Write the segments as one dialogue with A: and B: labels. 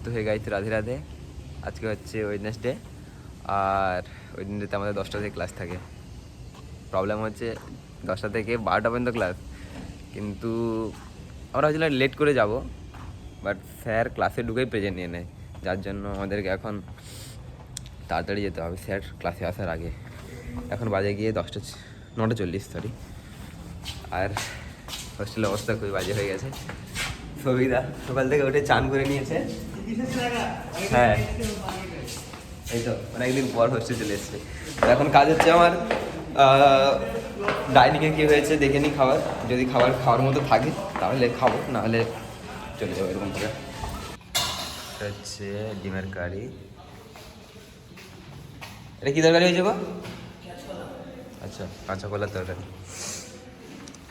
A: তো হয়ে গেছে রাধে রাধে। আজকে হচ্ছে ওয়েডনেসডে, আর ওয়েডনেসডেতে আমাদের 10টা থেকে ক্লাস থাকে। প্রবলেম হচ্ছে 10টা থেকে 12টা পর্যন্ত ক্লাস, কিন্তু আমরা হচ্ছিল লেট করে যাব, বাট স্যার ক্লাসে ঢুকেই প্রেজেন্ট নিয়ে নেয়, যার জন্য আমাদেরকে এখন তাড়াতাড়ি যেতে হবে স্যার ক্লাসে আসার আগে। এখন বাজে গিয়ে 9:40 সরি। আর হোস্টেলের অবস্থা খুবই বাজে হয়ে গেছে। সবিদা সকাল থেকে উঠে চান করে নিয়েছে। হ্যাঁ, এই তো অনেকদিন পর হোস্টেল চলে এসছে। এখন কাজ হচ্ছে আমার ডাইনিংয়ে কী হয়েছে দেখে নিই, খাবার যদি খাওয়ার মতো থাকে তাহলে খাবো, নাহলে চলে যাবো এরকম করে। এটা হচ্ছে ডিমের কারি। এটা কী তরকারি হয়েছে গো? আচ্ছা, কাঁচা কলার তরকারি।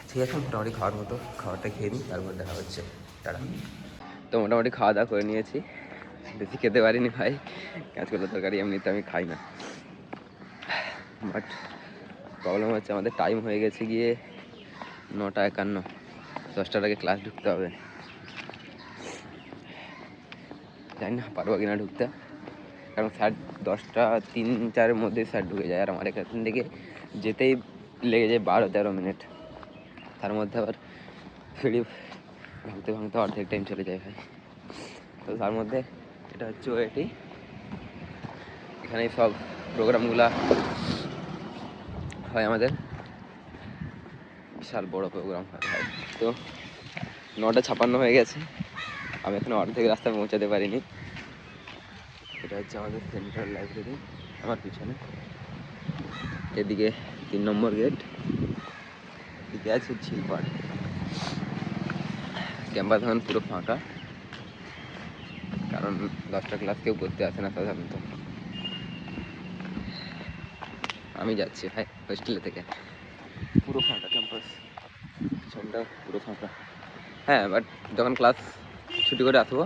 A: ঠিক আছে, মোটামুটি খাওয়ার মতো খাবারটা খেয়ে নিই, তারপর দেখা হচ্ছে। টাটা। তো মোটামুটি খাওয়া দাওয়া করে নিয়েছি, বেশি খেতে পারিনি ভাই, কাঁচকলার তরকারি এমনিতে আমি খাই না। বাট প্রবলেম হচ্ছে আমাদের টাইম হয়ে গেছে গিয়ে 9:51, 10টার আগে ক্লাস ঢুকতে হবে। জানি না পারবো কিনা ঢুকতে, কারণ স্যার 10:03-4 মধ্যে স্যার ঢুকে যায়, আর আমার এখান থেকে যেতেই লেগে যায় 12-13 মিনিট। তার মধ্যে আবার সিঁড়ি ভাঙতে ভাঙতে অর্ধেক টাইম চলে যায় ভাই। তো তার মধ্যে এটা হচ্ছে ওয়েটি, এখানেই সব প্রোগ্রামগুলা হয় আমাদের, বিশাল বড় প্রোগ্রাম হয় ভাই। তো 9:56 হয়ে গেছে, আমি এখনো অর্ধেক রাস্তায় পৌঁছাতে পারিনি। এটা হচ্ছে আমাদের সেন্ট্রাল লাইব্রেরি, আমার পিছনে। এদিকে 3 নম্বর গেট, এদিকে আছে ঝিলপাড়। ক্যাম্পাস এখন পুরো ফাঁকা, কারণ 10টা ক্লাস কেউ করতে আসে না সাধারণত। আমি যাচ্ছি ভাই হোস্টেলে থেকে, পুরো ফাঁকা ক্যাম্পাস, পিছনটা পুরো ফাঁকা। হ্যাঁ, বাট যখন ক্লাস ছুটি করে আসবো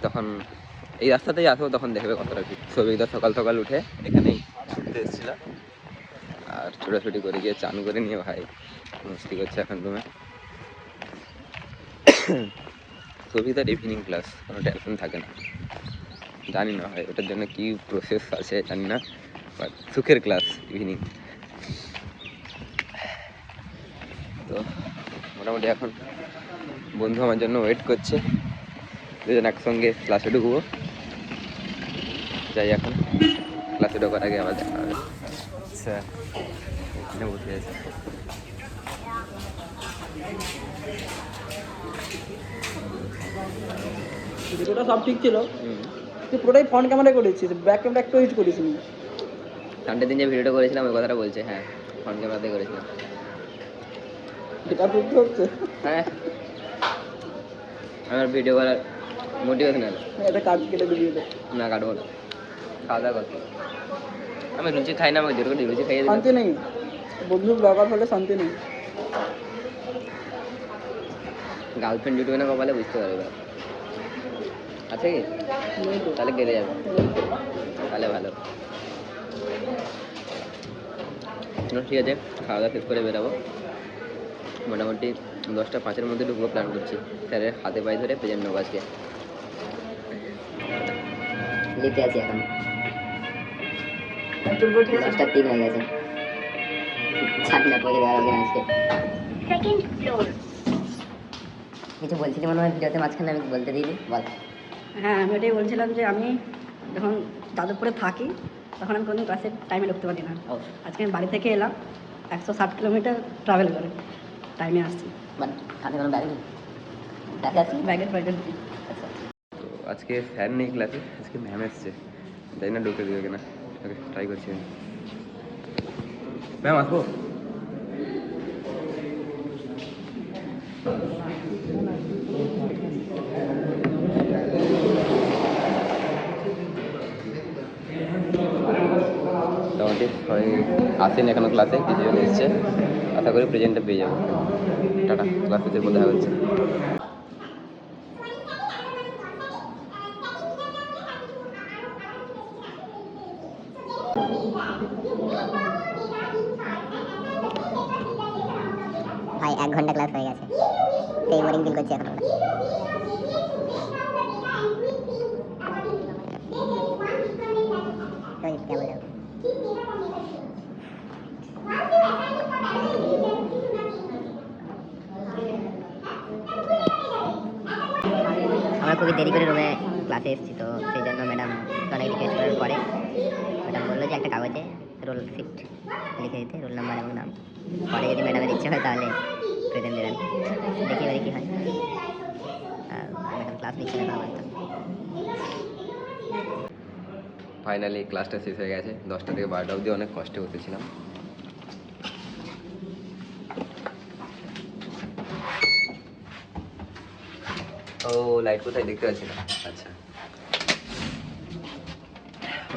A: তখন এই রাস্তাতেই আসবো, তখন দেখবে কতটা ভিড়। সবিতা সকাল সকাল উঠে এখানেই ছুটতে এসেছিল, আর ছোটাছুটি করে গিয়ে চান করে নিয়ে ভাই মস্তি করছে এখন রুমে। সবিতার ইভিনিং ক্লাস, কোনো টেনশন থাকে না। জানি না ভাই ওটার জন্য কি প্রসেস আছে জানি না, বাট সুখের ক্লাস ইভিনিং। তো মোটামুটি এখন বন্ধু আমার জন্য ওয়েট করছে, দুজন একসঙ্গে ক্লাসে ঢুকবো। যাই এখন, ক্লাসে ঢোকার আগে আবার দেখা হবে। আচ্ছা, এখানে বসে আছে।
B: ভিডিওটা সব ঠিক ছিল, তুই পুরোটাই ফ্রন্ট ক্যামেরায় করেছিস, ব্যাক ক্যামেরা একটু ইউজ করিস নি।
A: সানডে দিন যে ভিডিওটা করেছিলাম ওই কথাটা বলছে, হ্যাঁ ফ্রন্ট ক্যামেরাতে করেছিলাম।
B: এটা বুঝতে হচ্ছে।
A: হ্যাঁ, আমার ভিডিও করার মোটিভেশনাল।
B: এটা কাজ কেটে দিবি এটা।
A: না কাটবো না, খাওয়া দাওয়া করতে। আমি লুচি খাই না, আমাকে জোর করে লুচি খাইয়ে
B: শান্তি
A: দিলাম।
B: নেই, বন্ধু ব্লগার হলে শান্তি নেই।
A: গার্লফ্রেন্ড জুটবে না কপালে, বুঝতে পারবে। আছে কি?
B: নেই তো।
A: তাহলে কেটে যাবে, তাহলে ভালো। ঠিক আছে, খাওয়া দাওয়া শেষ করে বেরাবো। মোটামুটি 10:05-এর মধ্যে ঢুকবো প্ল্যান করছি। স্যারের হাতে পায়ে ধরে প্রেজেন্ট নেবো আজকে।
C: লিখতে আছি এখন, 10:03 হয়ে গেছে। জানি না পৌঁছে দেওয়া হবে না আজকে। কিছু বলছিলি মনে হয় ভিডিওতে মাঝখানে, আমি বলতে দিইনি, বল।
D: হ্যাঁ, আমি ওটাই বলছিলাম যে আমি যখন যাদবপুরে থাকি তখন আমি কোনো ক্লাসের টাইমে ঢুকতে পারি না। আজকে আমি বাড়ি থেকে এলাম 160 কিলোমিটার ট্রাভেল করে টাইমে আসছি।
C: বাট হাতে কোনো ব্যাগ নেই, ব্যাগে আসছি।
D: ব্যাগের প্রয়োজন নেই।
C: আচ্ছা,
A: তো আজকে স্যার নেই ক্লাসে, আজকে ম্যাম এসছে, জানি না ঢুকে দেবে কিনা। ওকে ট্রাই করছি আমি। ম্যাম আসবো? মোটামুটি সবাই আসেন এখনো ক্লাসে, কিছুজন এসছে। আশা করি প্রেজেন্টটা পেয়ে যাবো। টাটা, ক্লাস শেষের পর দেখা হচ্ছে।
C: ভাই 1 ঘন্টা ক্লাস হয়ে গেছে, সেই বোরিং ফিল করছি এখন আমরা। দেরি করে রুমে ক্লাসে এসেছি, তো সেই জন্য ম্যাডাম অনেক রিকোয়েস্ট করার পরে ম্যাডাম বললো যে একটা কাগজে রোল সিট লিখে দিতে, রোল নাম্বার এবং নাম। পরে যদি ম্যাডামের ইচ্ছে হয় তাহলে প্রেজেন্ট দেবেন, দেখি এবারে কী হয়। আর ম্যাডাম ক্লাস নিচ্ছে না বলতো।
A: ফাইনালি ক্লাসটা শেষ হয়ে গেছে। 10টা থেকে 12টা অবধি অনেক কষ্টে বসেছিলাম। ও লাইট কোথায় দেখতে পাচ্ছি না। আচ্ছা,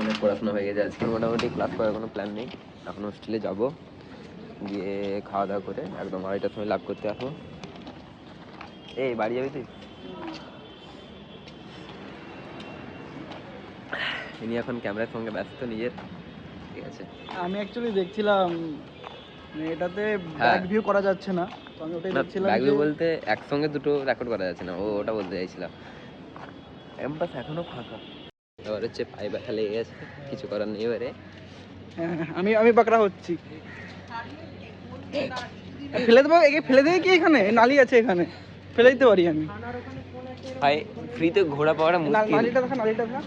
A: অনেক পড়াশোনা হয়ে গেছে আজকে। মোটামুটি ক্লাস করার কোনো প্ল্যান নেই। এখন হোস্টেলে যাব, গিয়ে খাওয়া দাওয়া করে একদম 2:30টার সময় লাভ করতে আসবো। এই বাড়ি যাবি তুই? ইনি এখন ক্যামেরার সঙ্গে ব্যস্ত নিজের, ঠিক আছে।
B: আমি অ্যাকচুয়ালি দেখছিলাম এটাতে
A: হ্যাঁ।
B: ব্যাক ভিউ করা যাচ্ছে না, তো আমি ওটাই দেখছিলাম।
A: ব্যাগ বলতে একসঙ্গে দুটো রেকর্ড করা যাচ্ছে না, ওটা বলতে চাইছিলাম। ক্যাম্পাস এখনো ফাঁকা। এবার হচ্ছে পায়ে ব্যথা লেগে গেছে, কিছু করার নেই এবারে।
B: আমি বাকরা হচ্ছি। ফেলে দেবো, একে ফেলে দেবে কি? এখানে নালি আছে, এখানে ফেলে দিতে পারি আমি।
A: ভাই ফ্রিতে ঘোরা পাওয়াটা মুশকিল।
B: নালিটা দেখা, নালিটা দেখা,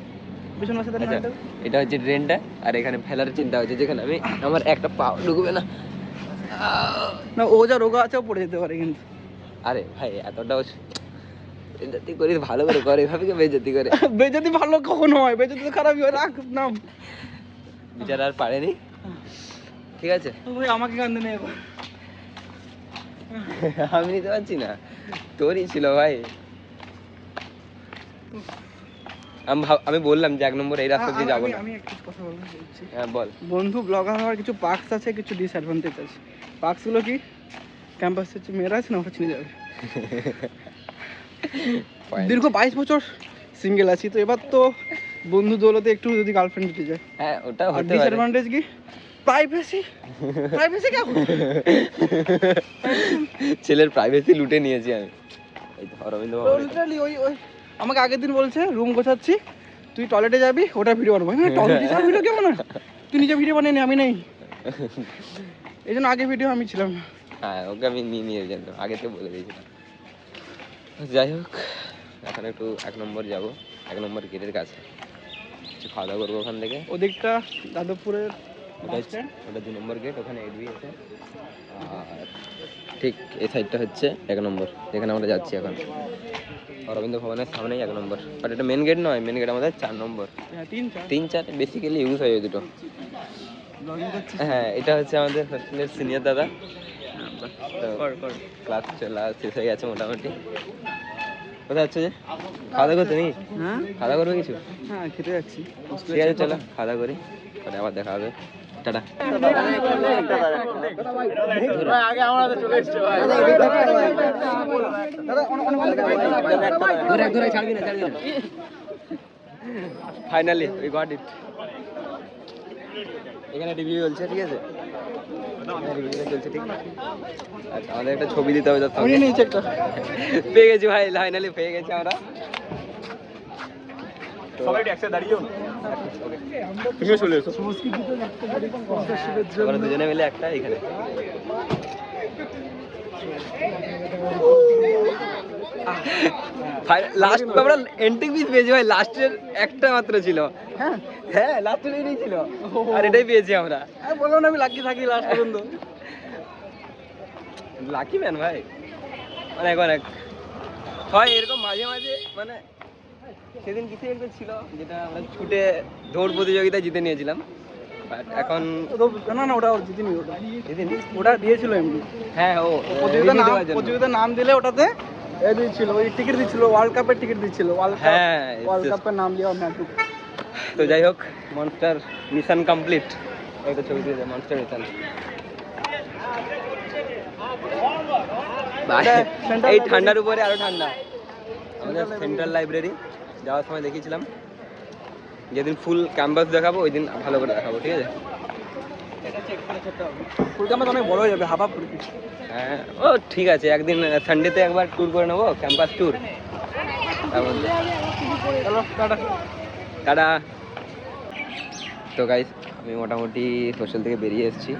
B: পিছনে আছে
A: আচ্ছা,
B: নালিটা।
A: এটা হচ্ছে ড্রেনটা, আর এখানে ফেলার চিন্তা হচ্ছে, যেখানে আমি আমার একটা পা ঢুকবে না।
B: না, ও যা রোগা আছে ও পড়ে যেতে পারে কিন্তু।
A: আরে ভাই এতটাও বেজ্জতি করিস, ভালো করে করে, এভাবে কি বেজ্জতি করে?
B: বেজতি ভালো কখনো হয়? বেজতি তো খারাপই হয়। রাখ নাম,
A: বিচার আর পারেনি, ঠিক আছে।
B: ওই আমাকে কান্দে নেই।
A: আমি নিতে পারছি না, তোরই ছিল ভাই। আমি বললাম যে 1 নম্বর এই রাস্তা দিয়ে যাবো না।
B: আমি একটা কথা বলছি।
A: হ্যাঁ বল।
B: বন্ধু, ব্লগার হওয়ার কিছু পার্কস আছে, কিছু ডিসঅ্যাডভান্টেজ আছে। পার্কসগুলো কি? ক্যাম্পাসে যে মেয়েরা আছে না, ওটা চিনে যাবে। দীর্ঘ 22 বছর সিঙ্গেল আছি, তো এবার তো বন্ধু দৌলতে একটু যদি গার্লফ্রেন্ড জুটে যায়।
A: হ্যাঁ ওটা
B: আর
A: হতে পারে।
B: ডিসঅ্যাডভান্টেজ কি? প্রাইভেসি। প্রাইভেসি কি?
A: ছেলের প্রাইভেসি লুটে নিয়েছি আমি। এই তো অরবিন্দ ভবনে।
B: লিটারালি ওই আমাকে আগের দিন বলছে রুম গোছাচ্ছি, তুই টয়লেটে যাবি, ওটা ভিডিও বানাবো। আমি টয়লেটে যাওয়ার ভিডিও কেমন? তুই নিজে ভিডিও বানিয়ে নি, আমি নেই। এই জন্য আগে ভিডিও আমি ছিলাম না।
A: হ্যাঁ ওকে আমি নিয়ে যেত, আগে থেকে বলে দিয়েছিলাম। যাই হোক, এখন একটু 1 নম্বর যাবো, 1 নম্বর গেটের কাছে কিছু খাওয়া দাওয়া করবো ওখান থেকে।
B: ওদিকটা যাদবপুরের
A: ওটা 2 নম্বর গেট, ওখানে এডবি আছে। আর ঠিক এই সাইডটা হচ্ছে 1 নম্বর, যেখানে আমরা যাচ্ছি এখন। অরবিন্দ ভবনের সামনেই 1 নম্বর, বাট এটা মেন গেট নয়, মেন গেট আমাদের 4 নম্বর। 3-4 বেসিক্যালি ইউজ হয় ওই দুটো। হ্যাঁ, এটা হচ্ছে আমাদের হোস্টেলের সিনিয়র দাদা। ক্লাস চলা শেষ হয়ে গেছে মোটামুটি। কোথায় যাচ্ছে যে? খাওয়া দাওয়া করতে নাকি?
B: হ্যাঁ,
A: খাওয়া দাওয়া করবে কিছু?
B: হ্যাঁ খেতে যাচ্ছি।
A: ঠিক আছে চলো খাওয়া দাওয়া করি, পরে আবার দেখা হবে। Tata. Finally we got it. এখানে রিভিউ চলছে, ঠিক আছে? রিভিউ চলছে, ঠিক। আচ্ছা, আমাদের একটা ছবি দিতে হবে তার সঙ্গে।
B: নিচে একটা
A: পেয়ে গেছি ভাই, ফাইনালি পেয়ে গেছি আমরা।
E: সবাই একসাথে দাঁড়িয়েও না, তুমিও চলে এসো।
A: আমরা দুজনে মিলে একটা এখানে। লাস্ট আমরা এন্ট্রি পিস পেয়েছি ভাই, লাস্টের একটা মাত্র ছিল। হ্যাঁ লাস্টের এটাই ছিল, আর এটাই পেয়েছি আমরা।
B: বললাম না আমি লাকি থাকি লাস্ট পর্যন্ত।
A: লাকি ম্যান ভাই, অনেক অনেক হয় এরকম মাঝে মাঝে। মানে সেদিন কিছু একটা ছিল যেটা আমরা ছুটে দৌড় প্রতিযোগিতায় জিতে নিয়েছিলাম, বাট এখন
B: না না, ওটা ওর জিতিনি, ওটা
A: জিতিনি।
B: ওটা দিয়েছিল এমনি।
A: হ্যাঁ ও
B: প্রতিযোগিতার নাম দিলে ওটাতে এ দিচ্ছিল, ওই টিকিট দিচ্ছিল, ওয়ার্ল্ড কাপের টিকিট দিচ্ছিল।
A: হ্যাঁ,
B: ওয়ার্ল্ড কাপের নাম দেওয়া ম্যাচ।
A: তো যাই হোক, মনস্টার মিশন কমপ্লিট। একটা ছবি দিয়ে মনস্টার মিশন। এই ঠান্ডার উপরে আরো ঠান্ডা। আমাদের সেন্ট্রাল লাইব্রেরি যাওয়ার সময় দেখিয়েছিলাম, যেদিন ফুল ক্যাম্পাস দেখাবো ওই দিন ভালো করে দেখাবো, ঠিক আছে?
B: ফুল ক্যাম্পাস অনেক বড় হয়ে যাবে, হাফ হাফ করে।
A: হ্যাঁ ও ঠিক আছে, একদিন সানডেতে একবার ট্যুর করে নেবো, ক্যাম্পাস ট্যুর। তার মধ্যে টাটা। তো গাইস, আমি মোটামুটি হোস্টেল থেকে বেরিয়ে এসেছি,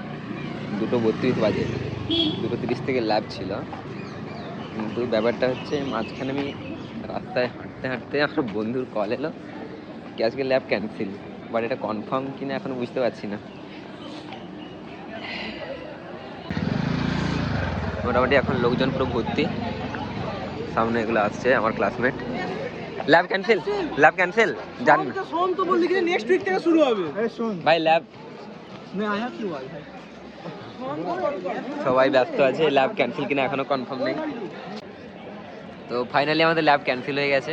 A: 2:32 বাজে। 2:30 থেকে ল্যাব ছিল, কিন্তু ব্যাপারটা হচ্ছে মাঝখানে আমি রাস্তায় হাঁটতে হাঁটতে হাঁটতে আমার বন্ধুর কল এলো কি আজকে ল্যাব ক্যান্সেল, বাট এটা কনফার্ম কিনা এখনো বুঝতে পারছি না। মোটামুটি এখন লোকজন পুরো ভর্তি, সামনে এগুলো আসছে আমার classmate. Lab cancel, lab cancel জান
B: শোন তো বললি কি নেক্সট উইক থেকে শুরু হবে। শোন
A: ভাই ল্যাব
B: मैं आया क्यों भाई
A: সবাই ব্যস্ত আছে, ল্যাব ক্যান্সেল কিনা এখনো কনফার্ম নেই। তো ফাইনালি আমাদের ল্যাব ক্যান্সেল হয়ে গেছে,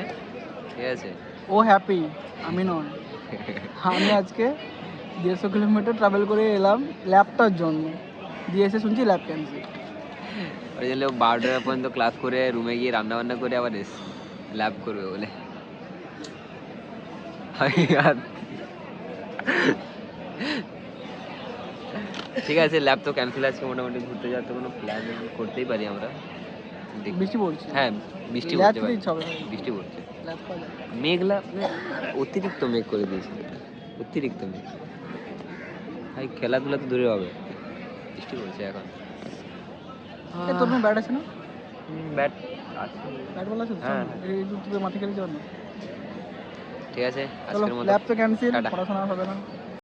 A: ঠিক আছে।
B: ও হ্যাপি, আমি নয়। আমি আজকে 150 কিলোমিটার ট্রাভেল করে এলাম ল্যাবটার জন্য, দিয়ে এসে শুনছি ল্যাব ক্যান্সেল।
A: ওই জন্য 12টা পর্যন্ত ক্লাস করে রুমে গিয়ে রান্না বান্না করে আবার ল্যাব করবে বলে। ঠিক আছে, ল্যাব তো ক্যান্সেল আছে, মোটামুটি ঘুরতে যাওয়ার তো কোনো প্ল্যান করতেই পারি আমরা।
B: বৃষ্টি পড়ছে,
A: হ্যাঁ বৃষ্টি
B: ল্যাব
A: পড়ছে
B: তো
A: ভাই,
B: ইচ্ছা হবে
A: বৃষ্টি পড়ছে।
B: ল্যাব পাওয়া যায়।
A: মেঘলা অতিরিক্ত মেঘ করে দিয়েছে, অতিরিক্ত মেঘ ভাই, খেলাধুলা তো দূরে হবে, বৃষ্টি পড়ছে এখন।
B: এ তোর ব্যাট আছে না?
A: ব্যাট আছে,
B: ব্যাট বল আছে?
A: হ্যাঁ।
B: এই তুই মাঠে খেলে যাও না।
A: ঠিক আছে
B: চলো,
A: আজকের মতো
B: ল্যাব তো ক্যান্সেল,
A: টাটা।
B: পড়াশোনা হবে না।